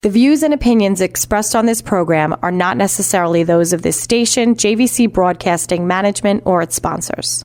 The views and opinions expressed on this program are not necessarily those of this station, JVC Broadcasting Management, or its sponsors.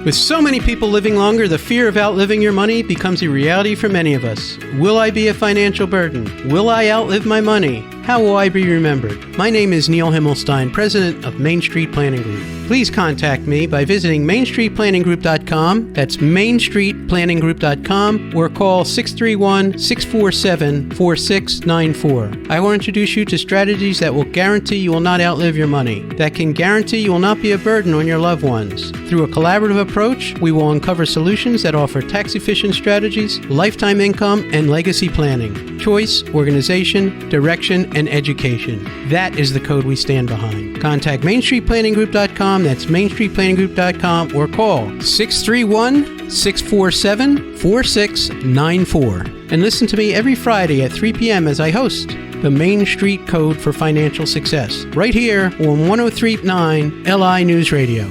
With so many people living longer, the fear of outliving your money becomes a reality for many of us. Will I be a financial burden? Will I outlive my money? How will I be remembered? My name is Neil Himmelstein, president of Main Street Planning Group. Please contact me by visiting mainstreetplanninggroup.com. That's mainstreetplanninggroup.com, or call 631-647-4694. I will introduce you to strategies that will guarantee you will not outlive your money, that can guarantee you will not be a burden on your loved ones. Through a collaborative approach, we will uncover solutions that offer tax-efficient strategies, lifetime income, and legacy planning, choice, organization, direction, and education. That is the code we stand behind. Contact mainstreetplanninggroup.com. That's mainstreetplanninggroup.com, or call 631-647-4694. And listen to me every Friday at 3 p.m. as I host the Main Street Code for Financial Success, right here on 103.9 LI News Radio.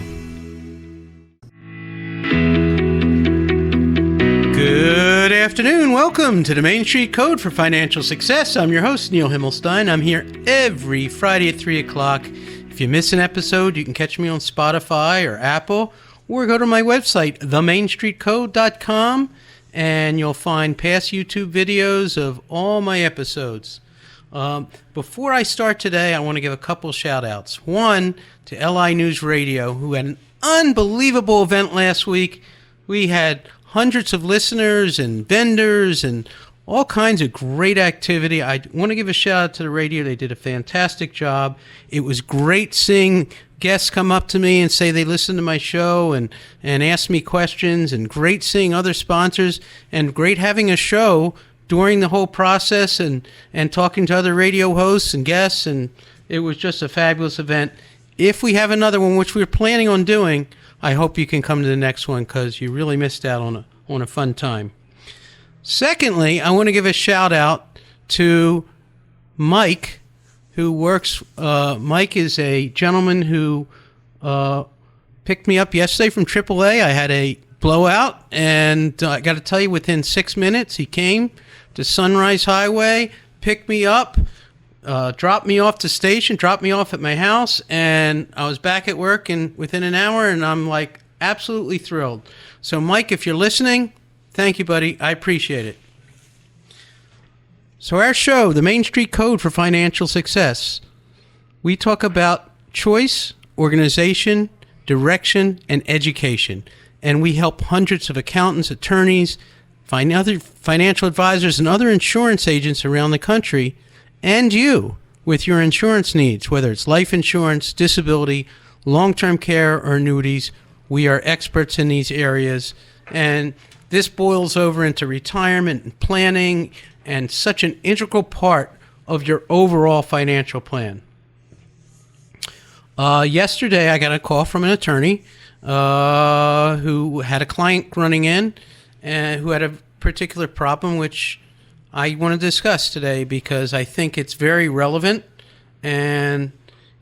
Good afternoon. Welcome to the Main Street Code for Financial Success. I'm your host, Neil Himmelstein. I'm here every Friday at 3 o'clock. If you miss an episode, you can catch me on Spotify or Apple, or go to my website, themainstreetcode.com, and you'll find past YouTube videos of all my episodes. Before I start today, I want to give a couple shout-outs. One, to LI News Radio, who had an unbelievable event last week. We had hundreds of listeners and vendors and all kinds of great activity. I want to give a shout out to the radio. They did a fantastic job. It was great seeing guests come up to me and say they listened to my show and ask me questions, and great seeing other sponsors, and great having a show during the whole process and talking to other radio hosts and guests, and it was just a fabulous event. If we have another one, which we're planning on doing, I hope you can come to the next one, because you really missed out on a fun time. Secondly, I want to give a shout out to Mike, who works. Mike is a gentleman who picked me up yesterday from AAA. I had a blowout, and I got to tell you, within 6 minutes, he came to Sunrise Highway, picked me up, dropped me off to station, dropped me off at my house, and I was back at work within an hour, and I'm like absolutely thrilled. So Mike, if you're listening, thank you, buddy. I appreciate it. So our show, the Main Street Code for Financial Success, we talk about choice, organization, direction, and education. And we help hundreds of accountants, attorneys, other financial advisors, and other insurance agents around the country, and you, with your insurance needs, whether it's life insurance, disability, long-term care, or annuities. We are experts in these areas, and this boils over into retirement and planning, and such an integral part of your overall financial plan. Yesterday, I got a call from an attorney who had a client running in and who had a particular problem, which I want to discuss today because I think it's very relevant and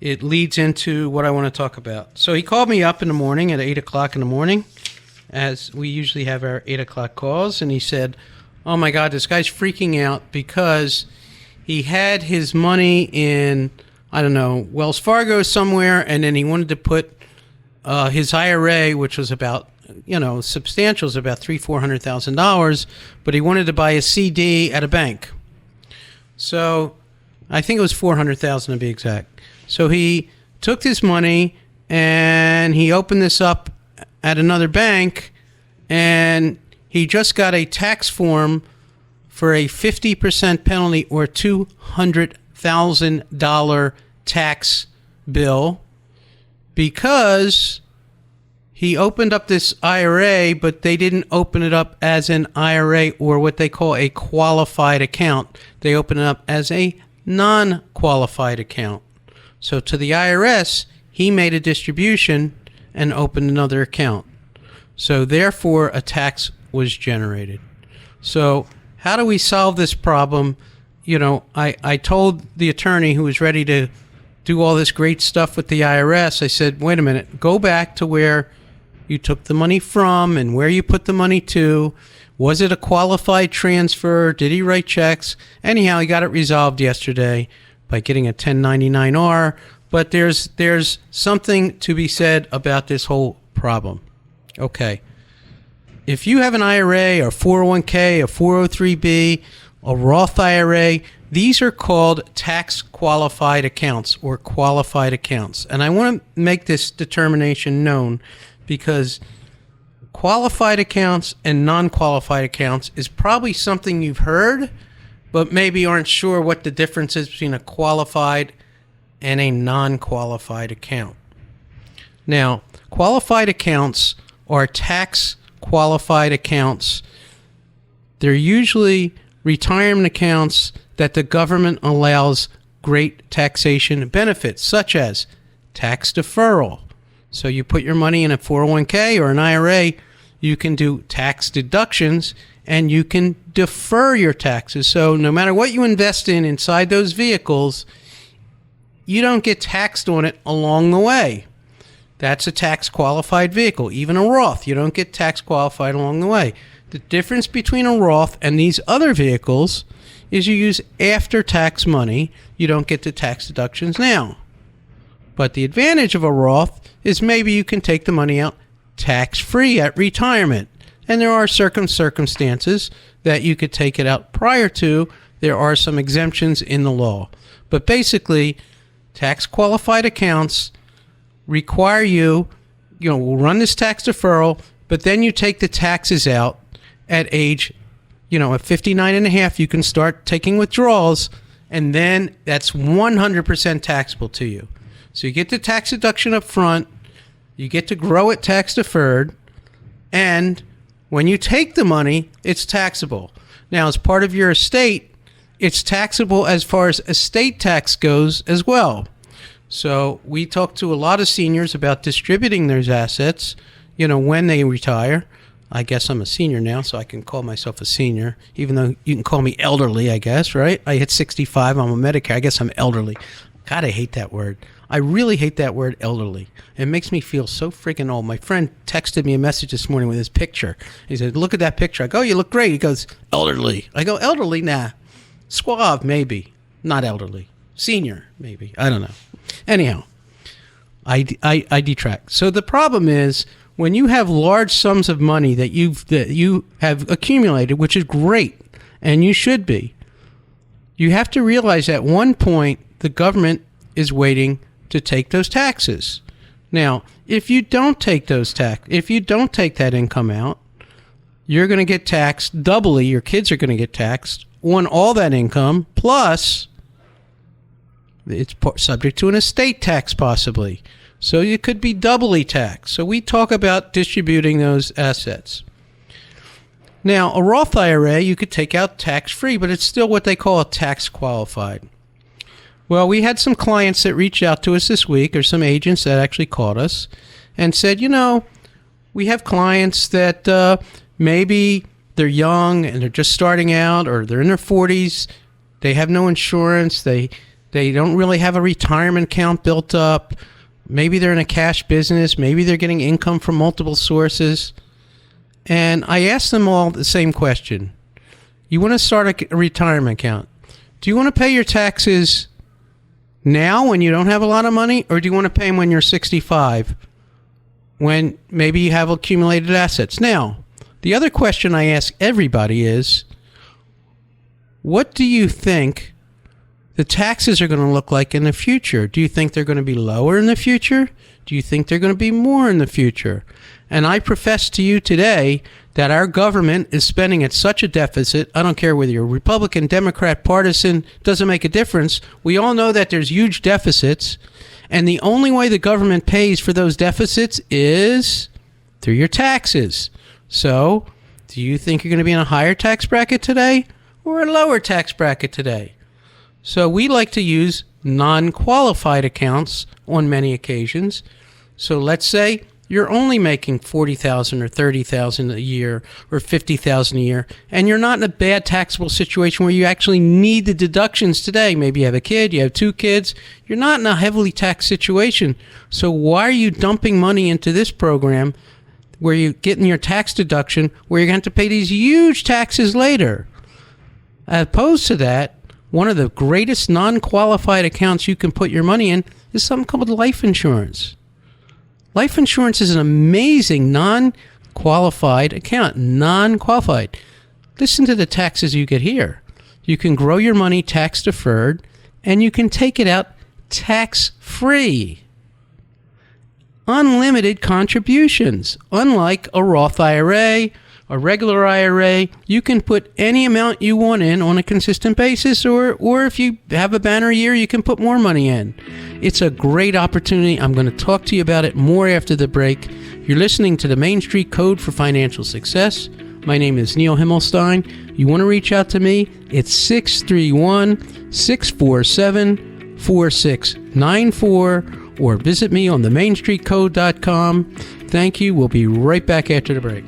it leads into what I want to talk about. So he called me up in the morning at 8 o'clock in the morning, as we usually have our 8 o'clock calls, and he said, oh my God, this guy's freaking out because he had his money in, I don't know, Wells Fargo somewhere, and then he wanted to put his IRA, which was about, substantial, is about $300,000-$400,000, but he wanted to buy a CD at a bank. So I think it was $400,000 to be exact. So he took this money and he opened this up at another bank, and he just got a tax form for a 50% penalty or $200,000 tax bill because he opened up this IRA, but they didn't open it up as an IRA or what they call a qualified account. They opened it up as a non-qualified account. So to the IRS, he made a distribution and opened another account. So therefore, a tax was generated. So how do we solve this problem? I told the attorney who was ready to do all this great stuff with the IRS, I said, wait a minute, go back to where you took the money from and where you put the money to. Was it a qualified transfer? Did he write checks? Anyhow, he got it resolved yesterday by getting a 1099-R. But there's something to be said about this whole problem. Okay. If you have an IRA or 401k, a 403b, a Roth IRA, these are called tax qualified accounts or qualified accounts. And I want to make this determination known because qualified accounts and non-qualified accounts is probably something you've heard, but maybe aren't sure what the difference is between a qualified and a non-qualified account. Now, qualified accounts are tax qualified accounts. They're usually retirement accounts that the government allows great taxation benefits, such as tax deferral. So you put your money in a 401k or an IRA, you can do tax deductions and you can defer your taxes. So no matter what you invest in inside those vehicles, you don't get taxed on it along the way. That's a tax qualified vehicle. Even a Roth, you don't get tax qualified along the way. The difference between a Roth and these other vehicles is you use after tax money. You don't get the tax deductions now. But the advantage of a Roth is maybe you can take the money out tax-free at retirement. And there are circumstances that you could take it out prior to. There are some exemptions in the law. But basically, tax qualified accounts require we'll run this tax deferral, but then you take the taxes out at age, at 59 and a half, you can start taking withdrawals, and then that's 100% taxable to you. So you get the tax deduction up front, you get to grow it tax deferred, and when you take the money, it's taxable. Now, as part of your estate, it's taxable as far as estate tax goes as well. So we talk to a lot of seniors about distributing their assets, when they retire. I guess I'm a senior now, so I can call myself a senior, even though you can call me elderly, I guess, right? I hit 65, I'm a Medicare. I guess I'm elderly. God, I hate that word. I really hate that word elderly. It makes me feel so freaking old. My friend texted me a message this morning with his picture. He said, look at that picture. I go, oh, you look great. He goes, elderly. I go, elderly? Nah. Suave, maybe. Not elderly. Senior, maybe. I don't know. Anyhow, I detract. So the problem is when you have large sums of money that you have accumulated, which is great, and you should be, you have to realize at one point the government is waiting to take those taxes. Now, if you don't take that income out, you're going to get taxed doubly. Your kids are going to get taxed on all that income, plus it's subject to an estate tax possibly. So you could be doubly taxed. So we talk about distributing those assets. Now, a Roth IRA, you could take out tax-free, but it's still what they call a tax qualified. Well, we had some clients that reached out to us this week, or some agents that actually called us and said, we have clients that maybe they're young and they're just starting out, or they're in their 40s. They have no insurance. They don't really have a retirement account built up. Maybe they're in a cash business. Maybe they're getting income from multiple sources. And I asked them all the same question. You want to start a retirement account. Do you want to pay your taxes now when you don't have a lot of money, or do you want to pay them when you're 65, when maybe you have accumulated assets? Now, the other question I ask everybody is, what do you think the taxes are going to look like in the future? Do you think they're going to be lower in the future? Do you think they're going to be more in the future? And I profess to you today that our government is spending at such a deficit. I don't care whether you're Republican, Democrat, partisan, doesn't make a difference. We all know that there's huge deficits, and the only way the government pays for those deficits is through your taxes. So, do you think you're going to be in a higher tax bracket today or a lower tax bracket today? So we like to use non-qualified accounts on many occasions. So let's say you're only making $40,000 or $30,000 a year or $50,000 a year, and you're not in a bad taxable situation where you actually need the deductions today. Maybe you have a kid, you have 2 kids. You're not in a heavily taxed situation. So why are you dumping money into this program where you're getting your tax deduction, where you're going to have to pay these huge taxes later. As opposed to that, one of the greatest non-qualified accounts you can put your money in is something called life insurance. Life insurance is an amazing non-qualified account. Non-qualified. Listen to the taxes you get here. You can grow your money tax deferred, and you can take it out tax free. Unlimited contributions. Unlike a Roth IRA, a regular IRA, you can put any amount you want in on a consistent basis, or if you have a banner year, you can put more money in. It's a great opportunity. I'm going to talk to you about it more after the break. You're listening to the Main Street Code for Financial Success. My name is Neil Himmelstein. You want to reach out to me? It's 631-647-4694, or visit me on themainstreetcode.com. Thank you. We'll be right back after the break.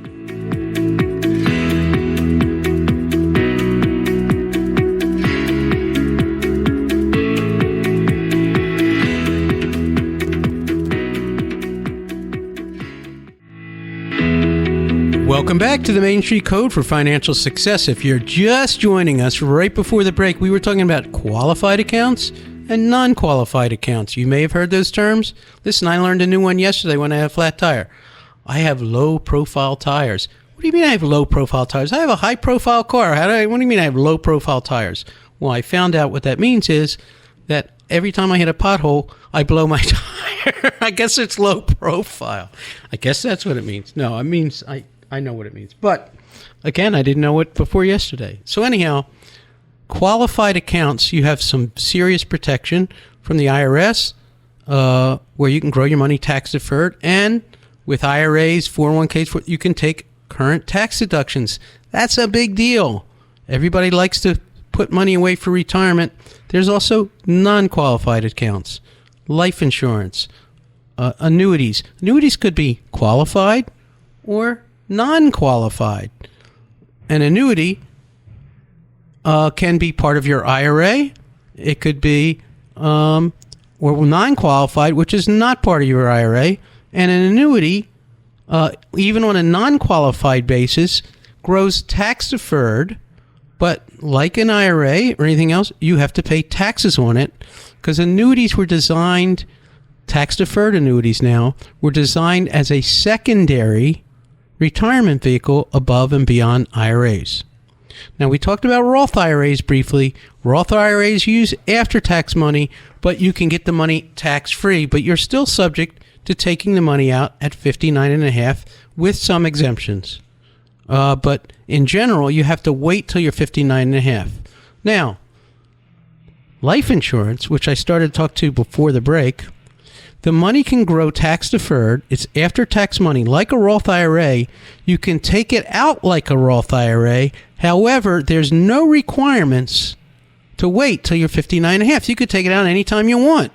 Welcome back to the Main Street Code for Financial Success. If you're just joining us, right before the break, we were talking about qualified accounts and non-qualified accounts. You may have heard those terms. Listen, I learned a new one yesterday when I had a flat tire. I have low-profile tires. What do you mean I have low-profile tires? I have a high-profile car. What do you mean I have low-profile tires? Well, I found out what that means is that every time I hit a pothole, I blow my tire. I guess it's low profile. I guess that's what it means. No, it means I know what it means. But, again, I didn't know it before yesterday. So anyhow, qualified accounts, you have some serious protection from the IRS, where you can grow your money tax deferred, and with IRAs, 401ks, you can take current tax deductions. That's a big deal. Everybody likes to put money away for retirement. There's also non-qualified accounts, life insurance, annuities. Annuities could be qualified or non-qualified. An annuity can be part of your IRA. It could be or non-qualified, which is not part of your IRA. And an annuity, even on a non-qualified basis, grows tax-deferred. But like an IRA or anything else, you have to pay taxes on it, because annuities were designed, tax-deferred annuities now, were designed as a secondary retirement vehicle above and beyond IRAs. Now, we talked about Roth IRAs briefly. Roth IRAs use after-tax money, but you can get the money tax-free, but you're still subject to taking the money out at 59.5 with some exemptions. But in general, you have to wait till you're 59.5. Now, life insurance, which I started to talk to before the break, the money can grow tax-deferred. It's after-tax money. Like a Roth IRA, you can take it out like a Roth IRA. However, there's no requirements to wait till you're 59.5. You could take it out anytime you want.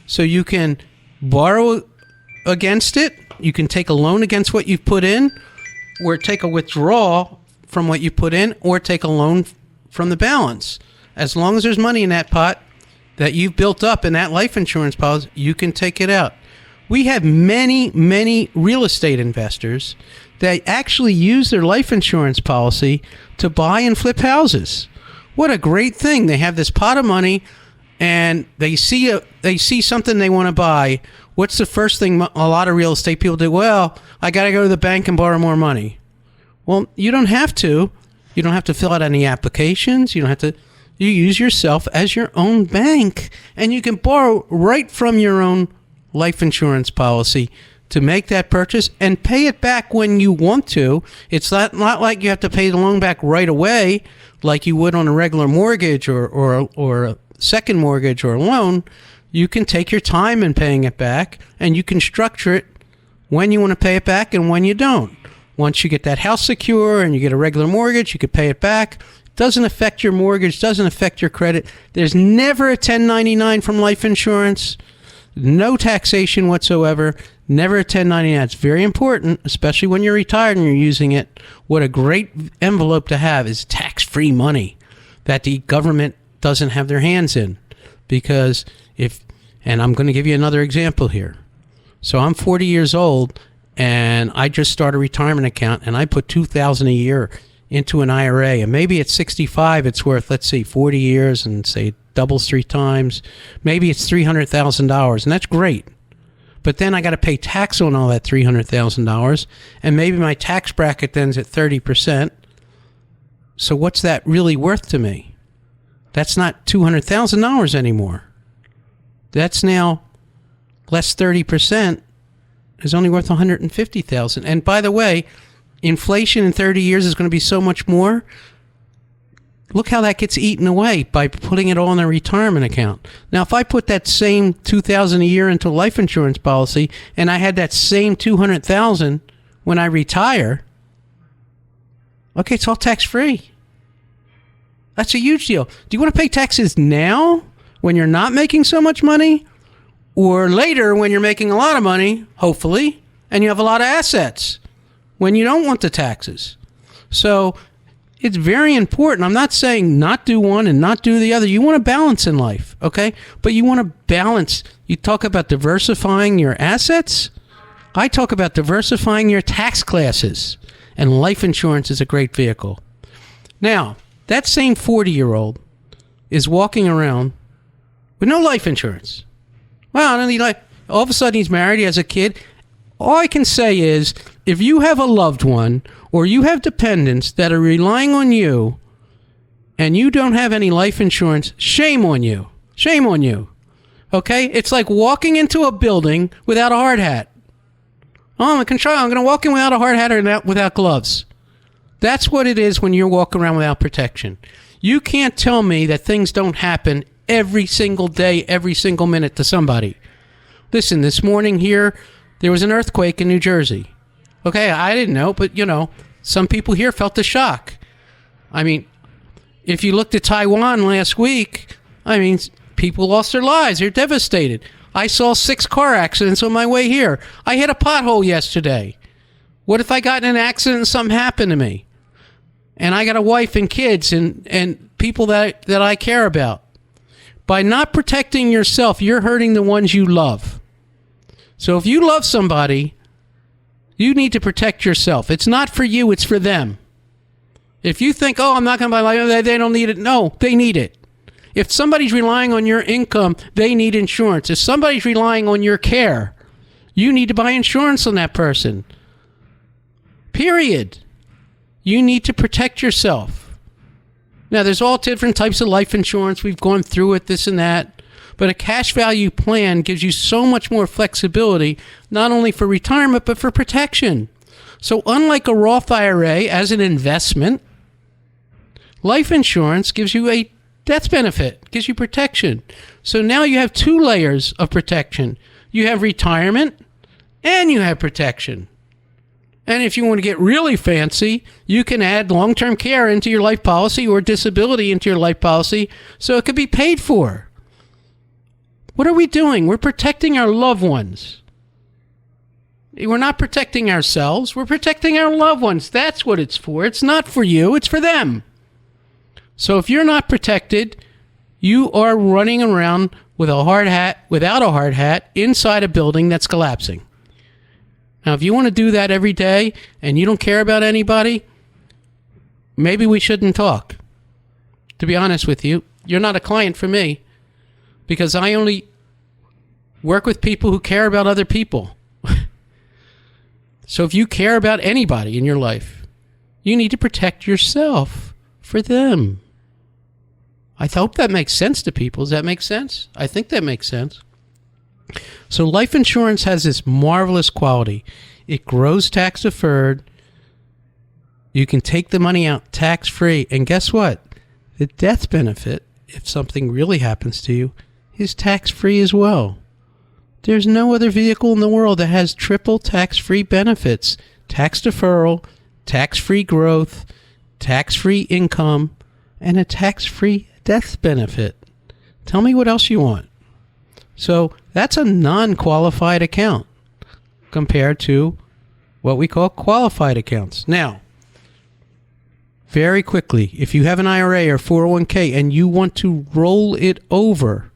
So you can borrow against it. You can take a loan against what you've put in, or take a withdrawal from what you put in, or take a loan from the balance. As long as there's money in that pot that you've built up in that life insurance policy, you can take it out. We have many, many real estate investors that actually use their life insurance policy to buy and flip houses. What a great thing. They have this pot of money and they see something they want to buy. What's the first thing a lot of real estate people do? Well, I got to go to the bank and borrow more money. Well, you don't have to. You don't have to fill out any applications. You don't have to. You use yourself as your own bank, and you can borrow right from your own life insurance policy to make that purchase and pay it back when you want to. It's not like you have to pay the loan back right away like you would on a regular mortgage or a second mortgage or a loan. You can take your time in paying it back, and you can structure it when you want to pay it back and when you don't. Once you get that house secure and you get a regular mortgage, you could pay it back. Doesn't affect your mortgage, doesn't affect your credit. There's never a 1099 from life insurance. No taxation whatsoever. Never a 1099. It's very important, especially when you're retired and you're using it. What a great envelope to have is tax-free money that the government doesn't have their hands in. Because and I'm going to give you another example here. So I'm 40 years old, and I just start a retirement account and I put $2,000 a year into an IRA, and maybe at 65 it's worth, let's see, 40 years and say doubles 3 times, maybe it's $300,000, and that's great. But then I got to pay tax on all that $300,000, and maybe my tax bracket then's at 30%. So what's that really worth to me? That's not $200,000 anymore. That's now less 30% is only worth $150,000. And by the way, inflation in 30 years is going to be so much more. Look how that gets eaten away by putting it all in a retirement account. Now, if I put that same $2,000 a year into a life insurance policy and I had that same $200,000 when I retire, okay, it's all tax-free. That's a huge deal. Do you want to pay taxes now when you're not making so much money, or later when you're making a lot of money, hopefully, and you have a lot of assets when you don't want the taxes? So it's very important. I'm not saying not do one and not do the other. You want to balance in life, okay? But you want to balance. You talk about diversifying your assets. I talk about diversifying your tax classes. And life insurance is a great vehicle. Now, that same 40-year-old is walking around with no life insurance. Well, I don't need life. All of a sudden he's married, he has a kid. All I can say is, if you have a loved one or you have dependents that are relying on you and you don't have any life insurance, shame on you. Shame on you. Okay? It's like walking into a building without a hard hat. Oh, I'm going to walk in without a hard hat or without gloves. That's what it is when you're walking around without protection. You can't tell me that things don't happen every single day, every single minute to somebody. Listen, this morning here, there was an earthquake in New Jersey. Okay, I didn't know, but, some people here felt the shock. I mean, if you looked at Taiwan last week, people lost their lives. They're devastated. I saw 6 car accidents on my way here. I hit a pothole yesterday. What if I got in an accident and something happened to me? And I got a wife and kids and people that I care about. By not protecting yourself, you're hurting the ones you love. So if you love somebody, you need to protect yourself. It's not for you, it's for them. If you think, I'm not going to buy life, they don't need it. No, they need it. If somebody's relying on your income, they need insurance. If somebody's relying on your care, you need to buy insurance on that person. Period. You need to protect yourself. Now, there's all different types of life insurance. We've gone through it, this and that. But a cash value plan gives you so much more flexibility, not only for retirement, but for protection. So unlike a Roth IRA as an investment, life insurance gives you a death benefit, gives you protection. So now you have 2 layers of protection. You have retirement and you have protection. And if you want to get really fancy, you can add long-term care into your life policy or disability into your life policy so it could be paid for. What are we doing? We're protecting our loved ones. We're not protecting ourselves. We're protecting our loved ones. That's what it's for. It's not for you. It's for them. So if you're not protected, you are running around with a hard hat, without a hard hat, inside a building that's collapsing. Now, if you want to do that every day and you don't care about anybody, maybe we shouldn't talk. To be honest with you, you're not a client for me because I only work with people who care about other people. So if you care about anybody in your life, you need to protect yourself for them. I hope that makes sense to people. Does that make sense? I think that makes sense. So life insurance has this marvelous quality. It grows tax deferred. You can take the money out tax free. And guess what? The death benefit, if something really happens to you, is tax free as well. There's no other vehicle in the world that has triple tax free benefits: tax deferral, tax free growth, tax free income, and a tax free death benefit. Tell me what else you want. So that's a non-qualified account compared to what we call qualified accounts. Now, very quickly, if you have an IRA or 401k and you want to roll it over,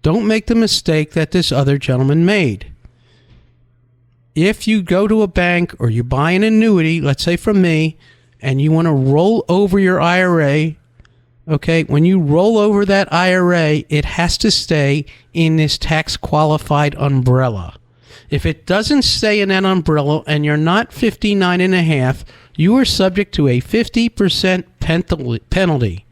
don't make the mistake that this other gentleman made. if you go to a bank or you buy an annuity, let's say from me, and you want to roll over your IRA, okay, when you roll over that IRA, it has to stay in this tax qualified umbrella. If it doesn't stay in that umbrella and you're not 59 and a half, you are subject to a 50% penalty.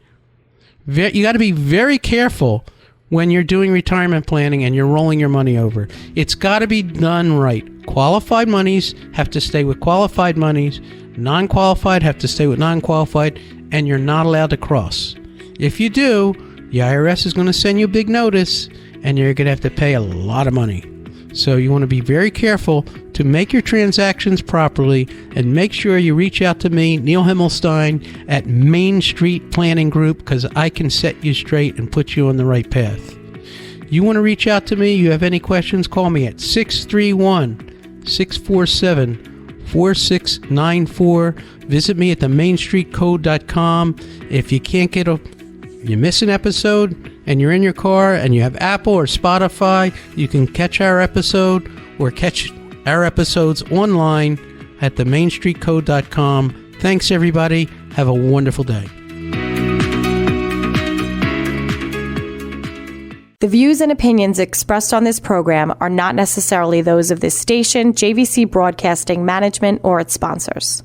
You got to be very careful when you're doing retirement planning and you're rolling your money over. It's got to be done right. Qualified monies have to stay with qualified monies. Non-qualified have to stay with non-qualified, and you're not allowed to cross. If you do, the IRS is going to send you a big notice, and you're going to have to pay a lot of money. So you want to be very careful to make your transactions properly, and make sure you reach out to me, Neil Himmelstein, at Main Street Planning Group, because I can set you straight and put you on the right path. You want to reach out to me, you have any questions, call me at 631-647-4694. Visit me at themainstreetcode.com. If you can't you miss an episode and you're in your car and you have Apple or Spotify, you can catch our episode or catch our episodes online at themainstreetcode.com. Thanks, everybody. Have a wonderful day. The views and opinions expressed on this program are not necessarily those of this station, JVC Broadcasting Management, or its sponsors.